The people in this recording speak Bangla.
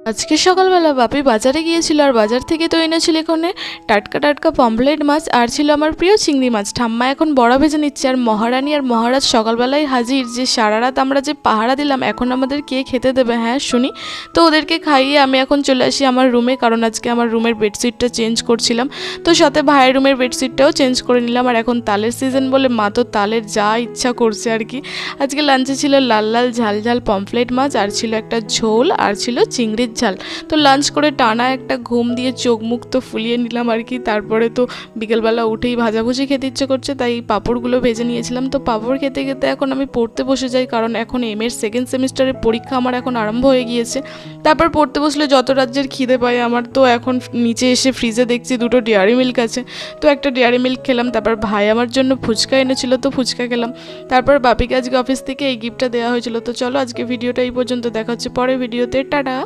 আজকে সকালবেলা বাপি বাজারে গিয়েছিল আর বাজার থেকে তো এনেছিল এখানে টাটকা টাটকা পমফ্লেট মাছ আর ছিল আমার প্রিয় চিংড়ি মাছ। ঠাম্মা এখন বড়া ভেজে নিচ্ছে আর মহারানী আর মহারাজ সকালবেলায় হাজির। যে সারা রাত আমরা যে পাহারা দিলাম এখন আমাদের কে খেতে দেবে হ্যাঁ শুনি। তো ওদেরকে খাইয়ে আমি এখন চলে আসি আমার রুমে, কারণ আজকে আমার রুমের বেডশিটটা চেঞ্জ করছিলাম। তো সাথে ভাইয়ের রুমের বেডশিটটাও চেঞ্জ করে নিলাম। আর এখন তালের সিজন বলে মা তো তালের যা ইচ্ছা করছে আর কি। আজকে লাঞ্চে ছিল লাল লাল ঝাল ঝাল পমফ্লেট মাছ আর ছিল একটা ঝোল আর ছিল চিংড়ির ঝাল। তো লাঞ্চ করে টানা একটা ঘুম দিয়ে চোখ মুখ তো ফুলিয়ে নিলাম আর কি। তারপরে তো বিকেলবেলা উঠেই ভাজাভুজি খেতে ইচ্ছে করছে, তাই পাঁপড়গুলো ভেজে নিয়েছিলাম। তো পাঁপড় খেতে খেতে এখন আমি পড়তে বসে যাই, কারণ এখন এমএর সেকেন্ড সেমিস্টারের পরীক্ষা আমার এখন আরম্ভ হয়ে গিয়েছে। তারপর পড়তে বসলে যত রাজ্যের খিদে পায় আমার। তো এখন নিচে এসে ফ্রিজে দেখছি দুটো ডেয়ারি মিল্ক আছে, তো একটা ডেয়ারি মিল্ক খেলাম। তারপর ভাই আমার জন্য ফুচকা এনেছিল, তো ফুচকা খেলাম। তারপর বাপিকে আজকে অফিস থেকে এই গিফটটা দেওয়া হয়েছিল। তো চলো আজকে ভিডিওটা এই পর্যন্ত, দেখা হচ্ছে পরের ভিডিওতে, টাটা।